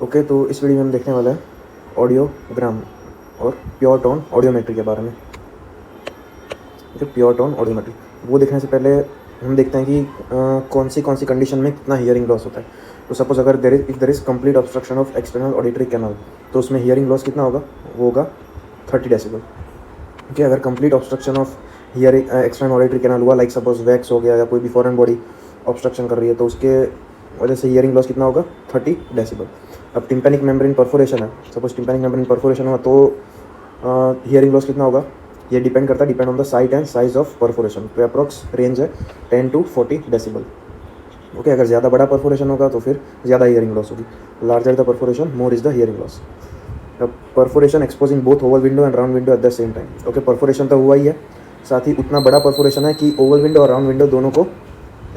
Okay, तो इस video में हम देखने वाला है ऑडियोग्राम और प्योर टोन ऑडियोमेट्री के बारे में। ओके, प्योर टोन ऑडियोमेट्री वो देखने से पहले हम देखते हैं कि कौन सी कंडीशन में कितना हियरिंग लॉस होता है। तो सपोज अगर there is complete obstruction of external auditory canal, तो उसमें हियरिंग लॉस कितना होगा? वो होगा 30 डेसिबल। ओके, अगर complete obstruction of hearing external auditory canal हुआ, लाइक सपोज वैक्स हो गया या कोई भी फॉरेन बॉडी ऑब्स्ट्रक्शन कर रही है, तो उसके वजह से हियरिंग लॉस कितना होगा? 30 डेसिबल। अब टिम्पैनिक मेम्ब्रेन परफोरेशन है, सपोज टिम्पैनिक मेम्ब्रेन परफोरेशन हुआ तो हियरिंग लॉस कितना होगा? ये depend on the site and size of perforation. तो अप्रॉक्स रेंज है 10 to 40 डेसिबल। ओके, अगर ज़्यादा बड़ा परफोरेशन होगा तो फिर ज़्यादा हियरिंग लॉस होगी। Larger the perforation more is the hearing loss. अब perforation exposing both oval window and round window at the same time. Okay, perforation तो हुआ ही है, साथ ही उतना बड़ा परफोरेशन है कि ओवल विंडो और राउंड विंडो दोनों को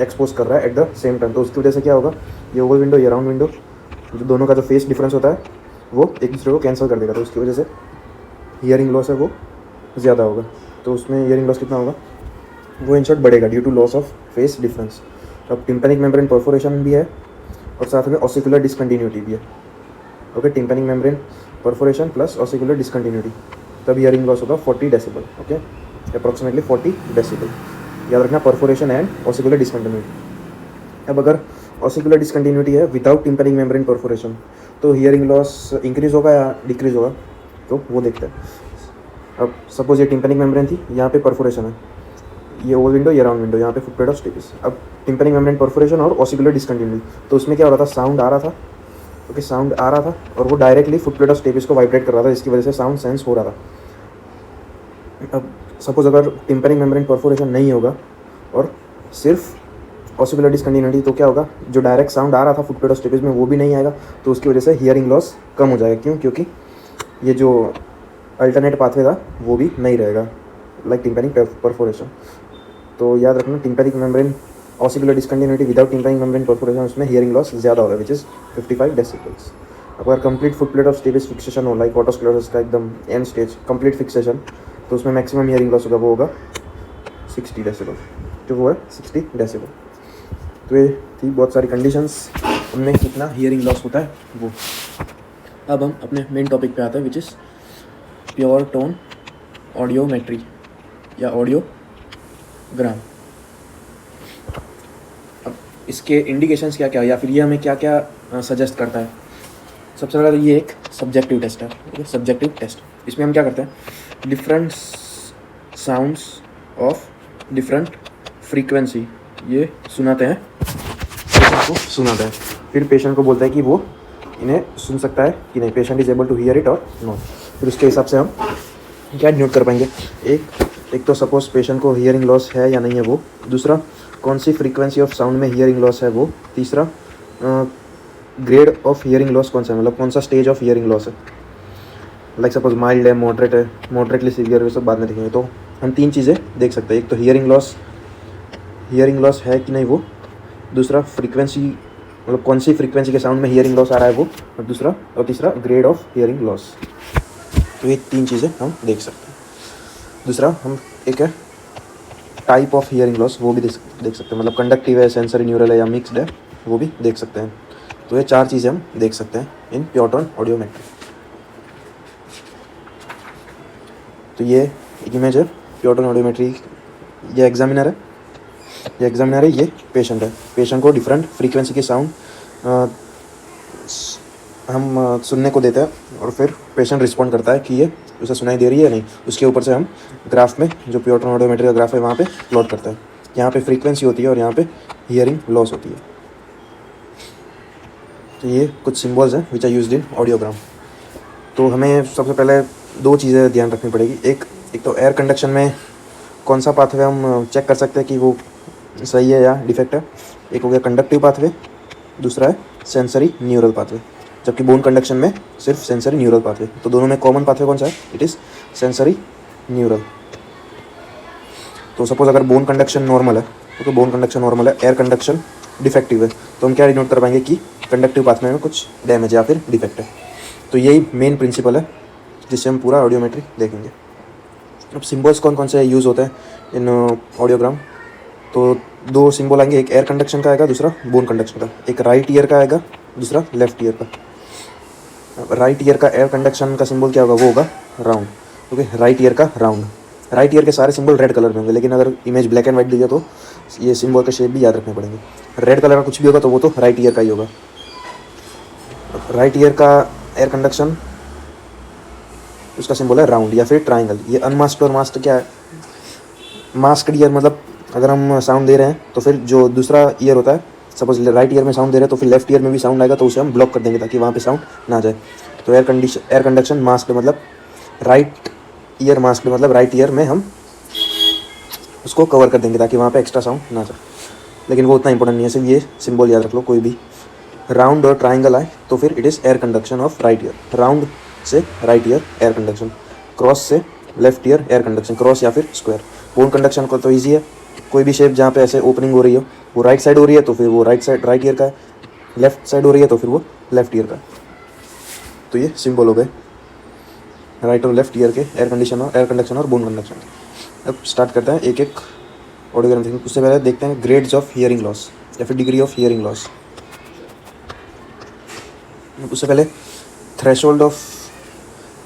एक्सपोज कर रहा है एट द सेम टाइम। तो उसकी वजह से क्या होगा? ये ओवल विंडो, ये राउंड विंडो, जो दोनों का जो फेस डिफरेंस होता है वो एक दूसरे को कैंसिल कर देगा। तो उसकी वजह से हियरिंग लॉस है वो ज़्यादा होगा। तो उसमें हियरिंग लॉस कितना होगा? वो इन शॉर्ट बढ़ेगा due to loss of phase difference. अब टिम्पैनिक मेम्ब्रेन परफोरेशन भी है और साथ में ऑसिकुलर डिसकंटिन्यूटी भी है। Okay, tympanic membrane perforation plus ossicular discontinuity, तब हियरिंग लॉस होगा 40 डेसिबल। Okay, approximately 40 decibel. याद रखना, परफोरेशन एंड ऑसिकुलर डिसकंटिन्यूटी। अब अगर ऑसिकुलर डिसकंटिन्यूटी है विदाउट टिम्पैनिक मेम्ब्रेन परफोरेशन, तो हियरिंग लॉस इंक्रीज होगा या डिक्रीज होगा? तो वो देखते हैं। अब सपोज ये टिम्पैनिक मेम्ब्रेन थी, यहाँ पे परफोरेशन है, ये ओवल विंडो, ये राउंड विंडो, यहाँ पे फुटप्रिंट ऑफ स्टेपिस। अब टिम्पैनिक मेम्ब्रेन परफोरेशन और ऑसिकुलर डिसकंटिन्यूटी, तो उसमें क्या हो रहा था? साउंड आ रहा था। ओके, साउंड आ रहा था और वो डायरेक्टली फुटप्रिंट ऑफ स्टेपिस को वाइब्रेट कर रहा था, जिसकी वजह से साउंड सेंस हो रहा था। अब सपोज अगर टिम्पैनिक मेम्ब्रेन परफोरेशन नहीं होगा और सिर्फ ऑसिकुलर डिसकंटिन्यूटी, तो क्या होगा? जो डायरेक्ट साउंड आ रहा था फुटप्रिंट ऑफ स्टेपिस में वो भी नहीं आएगा, तो उसकी वजह से हियरिंग लॉस कम हो जाएगा। क्यों? क्योंकि ये जो अल्टरनेट पाथवे था वो भी नहीं रहेगा, लाइक टिम्पैनिक परफोरेशन। तो याद रखना, tympanic membrane ossicular discontinuity without tympanic membrane perforation, उसमें हियरिंग लॉस ज़्यादा होगा, विच इज़ 55 डेसिबल्स। अगर complete footplate of stapes fixation हो, लाइक ऑटोस्क्लेरोसिस का एकदम एंड स्टेज कंप्लीट फिक्सेशन, तो उसमें मैक्सिमम हियरिंग लॉस होगा, वो होगा 60 डेसिबल, जो वो है 60 डेसिबल। तो ये थी बहुत सारी कंडीशंस उनमें कितना हियरिंग लॉस होता है वो। अब हम अपने मेन टॉपिक पे आते हैं, which is pure tone audiometry या ऑडियोग्राम। अब इसके इंडिकेशंस क्या क्या है, या फिर ये हमें क्या क्या सजेस्ट करता है? सबसे पहले तो ये एक सब्जेक्टिव टेस्ट है। ओके, सब्जेक्टिव टेस्ट, इसमें हम क्या करते हैं? Different sounds of different frequency ये सुनाते हैं, पेशेंट को सुनाते हैं, फिर पेशेंट को बोलता है कि वो इन्हें सुन सकता है कि नहीं, patient is able to hear it और नॉट। फिर उसके हिसाब से हम क्या नोट कर पाएंगे? एक तो सपोज पेशेंट को हियरिंग लॉस है या नहीं है वो, दूसरा कौन सी फ्रीक्वेंसी ऑफ साउंड में हियरिंग लॉस है वो, तीसरा ग्रेड ऑफ हियरिंग लॉस कौन सा है, मतलब कौन सा स्टेज ऑफ हियरिंग लॉस है, लाइक सपोज माइल्ड है, मॉडरेट है, मॉडरेटली सीवियर, ये सब बाद में देखेंगे। तो हम तीन चीज़ें देख सकते हैं, एक तो हियरिंग लॉस है कि नहीं वो, दूसरा फ्रीक्वेंसी, मतलब कौन सी फ्रीक्वेंसी के साउंड में हियरिंग लॉस आ रहा है वो, और तीसरा ग्रेड ऑफ हियरिंग लॉस। तो ये तीन चीज़ें हम देख सकते हैं। दूसरा हम एक है टाइप ऑफ हियरिंग लॉस, वो भी देख सकते हैं, मतलब कंडक्टिव है, सेंसरी न्यूरल है या मिक्सड है, वो भी देख सकते हैं। तो ये चार चीज़ें हम देख सकते हैं इन प्योर टोन ऑडियोमेट्री। तो ये एक इमेज है प्योर टोन ऑडियोमेट्री, ये एग्जामिनर है, ये पेशेंट है। पेशेंट को डिफरेंट फ्रीक्वेंसी के साउंड हम सुनने को देते हैं और फिर पेशेंट रिस्पॉन्ड करता है कि ये उसे सुनाई दे रही है या नहीं। उसके ऊपर से हम ग्राफ में, जो प्योर टोन ऑडियोमेट्री का ग्राफ है, वहाँ पे प्लॉट करते हैं। यहाँ पे फ्रीक्वेंसी होती है और यहाँ पे हियरिंग लॉस होती है। तो ये कुछ सिम्बल्स हैं which are used in audiogram. तो हमें सबसे पहले दो चीज़ें ध्यान रखनी पड़ेगी। एक तो एयर कंडक्शन में कौन सा पाथवे हम चेक कर सकते हैं कि वो सही है या डिफेक्ट है। एक हो गया कंडक्टिव पाथवे, दूसरा है सेंसरी न्यूरल पाथवे, जबकि बोन कंडक्शन में सिर्फ सेंसरी न्यूरल पाथवे। तो दोनों में कॉमन पाथवे कौन सा है? It is sensory neural. तो सपोज अगर बोन कंडक्शन नॉर्मल है, तो बोन कंडक्शन नॉर्मल है, एयर कंडक्शन डिफेक्टिव है, तो हम क्या डिनोट कर पाएंगे कि कंडक्टिव पाथवे में कुछ डैमेज या फिर डिफेक्ट है। तो यही मेन प्रिंसिपल है जिससे हम पूरा ऑडियोमेट्री देखेंगे। अब सिम्बल्स कौन कौन से यूज़ होते हैं इन ऑडियोग्राम? तो दो सिंबल आएंगे, एक एयर कंडक्शन का आएगा, दूसरा बोन कंडक्शन का। एक राइट ईयर का आएगा, दूसरा लेफ्ट ईयर का। राइट ईयर का एयर कंडक्शन का सिंबल क्या होगा, वो होगा राउंड। ओके, राइट ईयर का राउंड। राइट ईयर के सारे सिंबल रेड कलर में होंगे, लेकिन अगर इमेज ब्लैक एंड वाइट दिया तो ये सिंबल के शेप भी याद रखने पड़ेंगे। रेड कलर का कुछ भी होगा तो वो तो राइट ईयर का ही होगा। राइट ईयर का एयर कंडक्शन, उसका सिंबल है राउंड या फिर ट्राइंगल। ये अनमास्क्ड और मास्क्ड क्या है, मास्क्ड ईयर मतलब अगर हम साउंड दे रहे हैं तो फिर जो दूसरा ईयर होता है, सपोज राइट ईयर में साउंड दे रहे हैं तो फिर लेफ्ट ईयर में भी साउंड आएगा, तो उसे हम ब्लॉक कर देंगे ताकि वहाँ पे साउंड ना जाए। तो एयर कंडक्शन मास्क्ड मतलब राइट ईयर, मास्क्ड मतलब राइट ईयर में हम उसको कवर कर देंगे ताकि वहाँ पे एक्स्ट्रा साउंड ना जाए। लेकिन वो उतना इंपॉर्टेंट नहीं है, सिर्फ ये सिंबल याद रख लो। कोई भी राउंड और ट्राइंगल आए तो फिर it is air conduction of right ear. Round से right ear air conduction, cross से left ear air conduction, cross या फिर स्क्वायर। बोन कंडक्शन को तो ईजी है, कोई भी शेप जहाँ पे ऐसे ओपनिंग हो रही हो वो राइट साइड हो रही है तो फिर वो राइट साइड राइट ईयर का है, लेफ्ट साइड हो रही है तो फिर वो लेफ्ट ईयर का है। तो ये सिंबल हो गए राइट और लेफ्ट ईयर के एयर कंडक्शन और बोन कंडक्शन। अब स्टार्ट करते हैं एक एक ऑडियोग्राम देखने। उससे पहले देखते हैं ग्रेड्स ऑफ हियरिंग लॉस या फिर डिग्री ऑफ हियरिंग लॉस। उससे पहले threshold of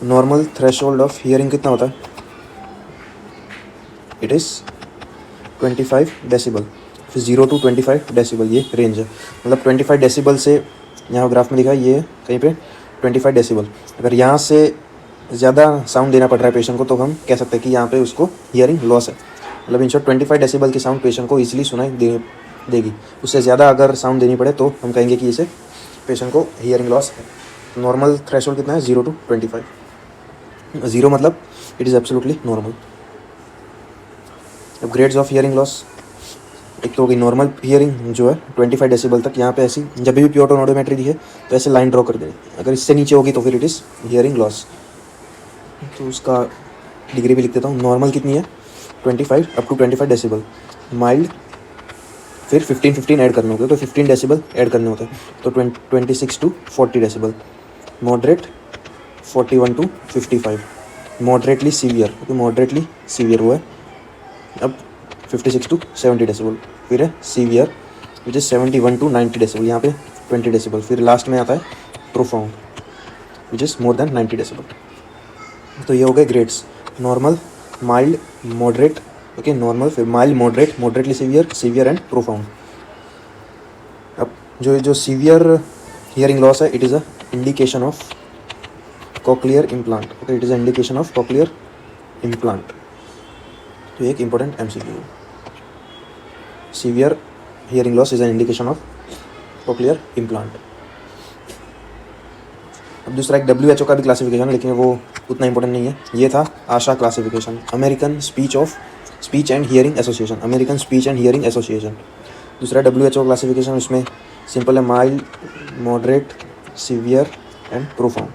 normal threshold of hearing कितना होता है, इट इज़ 25 डेसिबल। फिर 0 to 25 डेसिबल ये रेंज है। मतलब 25 डेसिबल से, यहाँ ग्राफ में दिखा है ये कहीं पे 25 डेसिबल। अगर यहाँ से ज़्यादा साउंड देना पड़ रहा है पेशेंट को तो हम कह सकते हैं कि यहाँ पे उसको हियरिंग लॉस है। मतलब इन शॉर्ट 25 डेसिबल की साउंड पेशेंट को ईजिली सुनाई देगी। उससे ज़्यादा अगर साउंड देनी पड़े तो हम कहेंगे कि इसे पेशेंट को हियरिंग लॉस है। नॉर्मल थ्रेशोल्ड कितना है, 0 to 25। 0 मतलब इट इज़ एब्सोल्युटली नॉर्मल। अब ग्रेड्स ऑफ हियरिंग लॉस, एक तो होगी नॉर्मल हियरिंग जो है 25 डेसिबल तक। यहाँ पे ऐसी जब भी प्योर टोन ऑडियोमेट्री दिखे तो ऐसे लाइन ड्रॉ कर देनी। अगर इससे नीचे होगी तो फिर इट इज़ हियरिंग लॉस। तो उसका डिग्री भी लिख देता हूँ। नॉर्मल कितनी है, 25 अप टू 25 डेसिबल। माइल्ड फिर 15 ऐड करने होंगे, तो 15 डेसिबल ऐड करने होते हैं, तो 26 to 40 decibel. Moderate 41 to 55। Moderately severe, क्योंकि मॉडरेटली सीवियर हुआ है। अब 56 to 70 डेसिबल। फिर है severe which is 71 to 90 decibel, यहाँ पे 20 डेसिबल। फिर लास्ट में आता है profound which is more than 90 decibel. तो ये हो गए grades, normal, mild, moderate. Okay, normal, फिर mild, moderate, moderately severe, severe and profound. अब जो सीवियर हियरिंग लॉस है, it is a indication of cochlear implant. Okay, it is a indication of cochlear implant. तो एक important MCQ, severe hearing loss is an indication of cochlear implant. अब दूसरा एक WHO का भी क्लासिफिकेशन, लेकिन वो उतना इंपॉर्टेंट नहीं है। ये था ASHA classification, American speech and hearing association, American speech and hearing association. दूसरा WHO क्लासिफिकेशन, उसमें सिंपल है mild, moderate, severe and profound.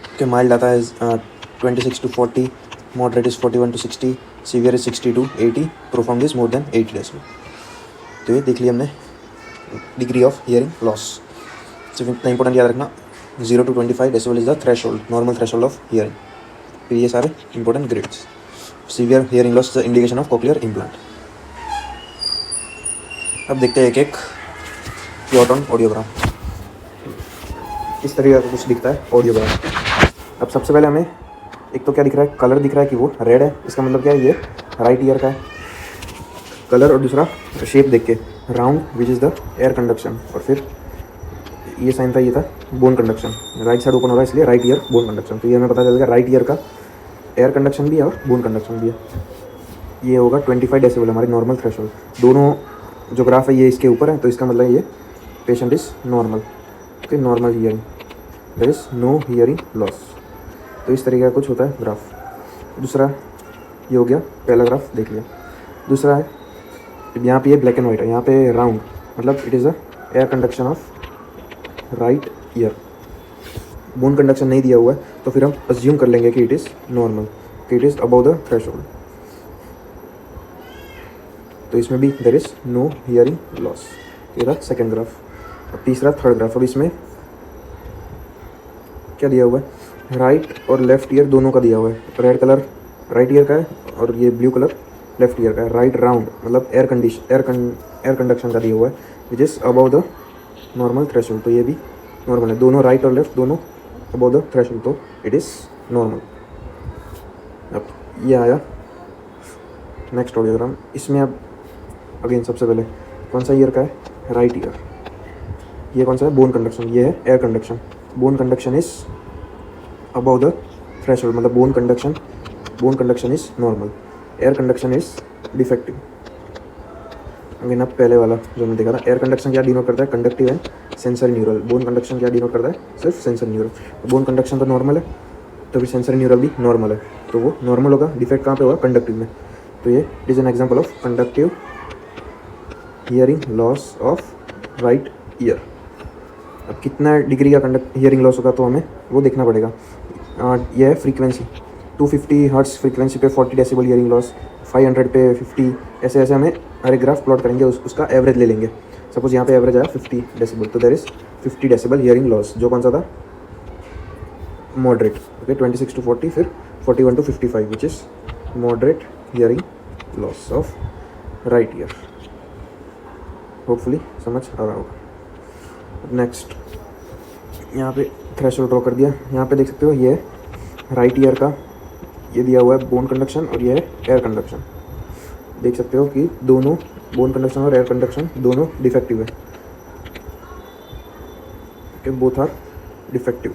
Okay, mild आता है 26 to 40, moderate is 41 to 60, severe is 60 to 80, profound is more than 80 decibel. तो ये देख लिया हमने डिग्री ऑफ हियरिंग लॉस। सिर्फ इतना इंपॉर्टेंट याद रखना, 0 to 25 decibel is the threshold, normal threshold of hearing. फिर ये सारे important grades. Severe hearing loss is the indication of cochlear implant. अब देखते हैं एक एक प्योर टोन ऑडियोग्राम। इस तरीके का कुछ दिखता है ऑडियोग्राम। अब सबसे पहले हमें एक तो क्या दिख रहा है, कलर दिख रहा है कि वो रेड है, इसका मतलब क्या है, ये राइट ईयर का है कलर। और दूसरा शेप देख के, round which is the air conduction. और फिर ये साइन था, ये था bone conduction, right side open हो रहा है इसलिए राइट ईयर बोन कंडक्शन। तो ये हमें पता चलेगा राइट ईयर का एयर कंडक्शन भी है और बोन कंडक्शन भी है। ये होगा 25 डेसिबल, हमारी नॉर्मल थ्रेशोल्ड। दोनों जो ग्राफ है ये इसके ऊपर है, तो इसका मतलब ये patient is normal. Okay, normal hearing, there is no hearing loss. तो इस तरीके का कुछ होता है ग्राफ। दूसरा ये हो गया, पहला ग्राफ देख लिया। दूसरा है, यहाँ पे ये ब्लैक एंड वाइट है, यहाँ पे राउंड मतलब it is a air conduction of right year. Bone conduction नहीं दिया हुआ है तो फिर हम अज्यूम कर लेंगे कि इट इज़ नॉर्मल, कि it is above the threshold. तो इसमें भी there is no hearing loss. ये था सेकेंड ग्राफ। अब तीसरा, थर्ड ग्राफ। अब इसमें क्या दिया हुआ है, राइट और लेफ्ट ईयर दोनों का दिया हुआ है। रेड कलर राइट ईयर का है और ये ब्लू कलर लेफ्ट ईयर का है। राइट राउंड मतलब एयर कंडक्शन का दिया हुआ है which is above the normal threshold. तो ये भी नॉर्मल है, दोनों राइट और लेफ्ट दोनों अबव द थ्रेशोल्ड, तो इट इज़ नॉर्मल। अब ये आया नेक्स्ट ऑडियोग्राम। इसमें अब अगेन सबसे पहले कौन सा ईयर का है, राइट ईयर। ये कौन सा है, बोन कंडक्शन, ये है air conduction. Bone conduction is above the threshold, मतलब bone conduction is normal, air conduction is defective. Again अब पहले वाला जो हमने देखा था, एयर कंडक्शन क्या डिनोट करता है, conductive and sensory neural. Bone conduction क्या डिनोट करता है, सिर्फ सेंसरी न्यूरल। बोन कंडक्शन तो नॉर्मल है, तो फिर सेंसरी न्यूरल भी नॉर्मल है, तो वो नॉर्मल होगा। डिफेक्ट कहाँ पे होगा, कंडक्टिव में। तो ये is an example of conductive hearing loss of right year. अब कितना डिग्री का हियरिंग लॉस होगा तो हमें वो देखना पड़ेगा। यह है फ्रीक्वेंसी, 250 हर्ट्स फ्रीक्वेंसी पे 40 डेसिबल हियरिंग लॉस, 500 पे 50, ऐसे ऐसे हमें हर एक ग्राफ प्लॉट करेंगे, उसका एवरेज ले लेंगे। सपोज यहाँ पे एवरेज आया 50 डेसिबल, तो there is 50 decibel hearing loss, जो कौन सा था, मॉडरेट। ओके, 26 to 40, फिर 41 to 55 which is moderate hearing loss of right year. Hopefully समझ आ रहा होगा। नेक्स्ट यहाँ पे थ्रेशोल्ड ड्रॉ कर दिया। यहाँ पे देख सकते हो ये राइट ईयर का ये दिया हुआ है बोन कंडक्शन, और ये है एयर कंडक्शन। देख सकते हो कि दोनों बोन कंडक्शन और एयर कंडक्शन दोनों डिफेक्टिव है, बोथ आर डिफेक्टिव।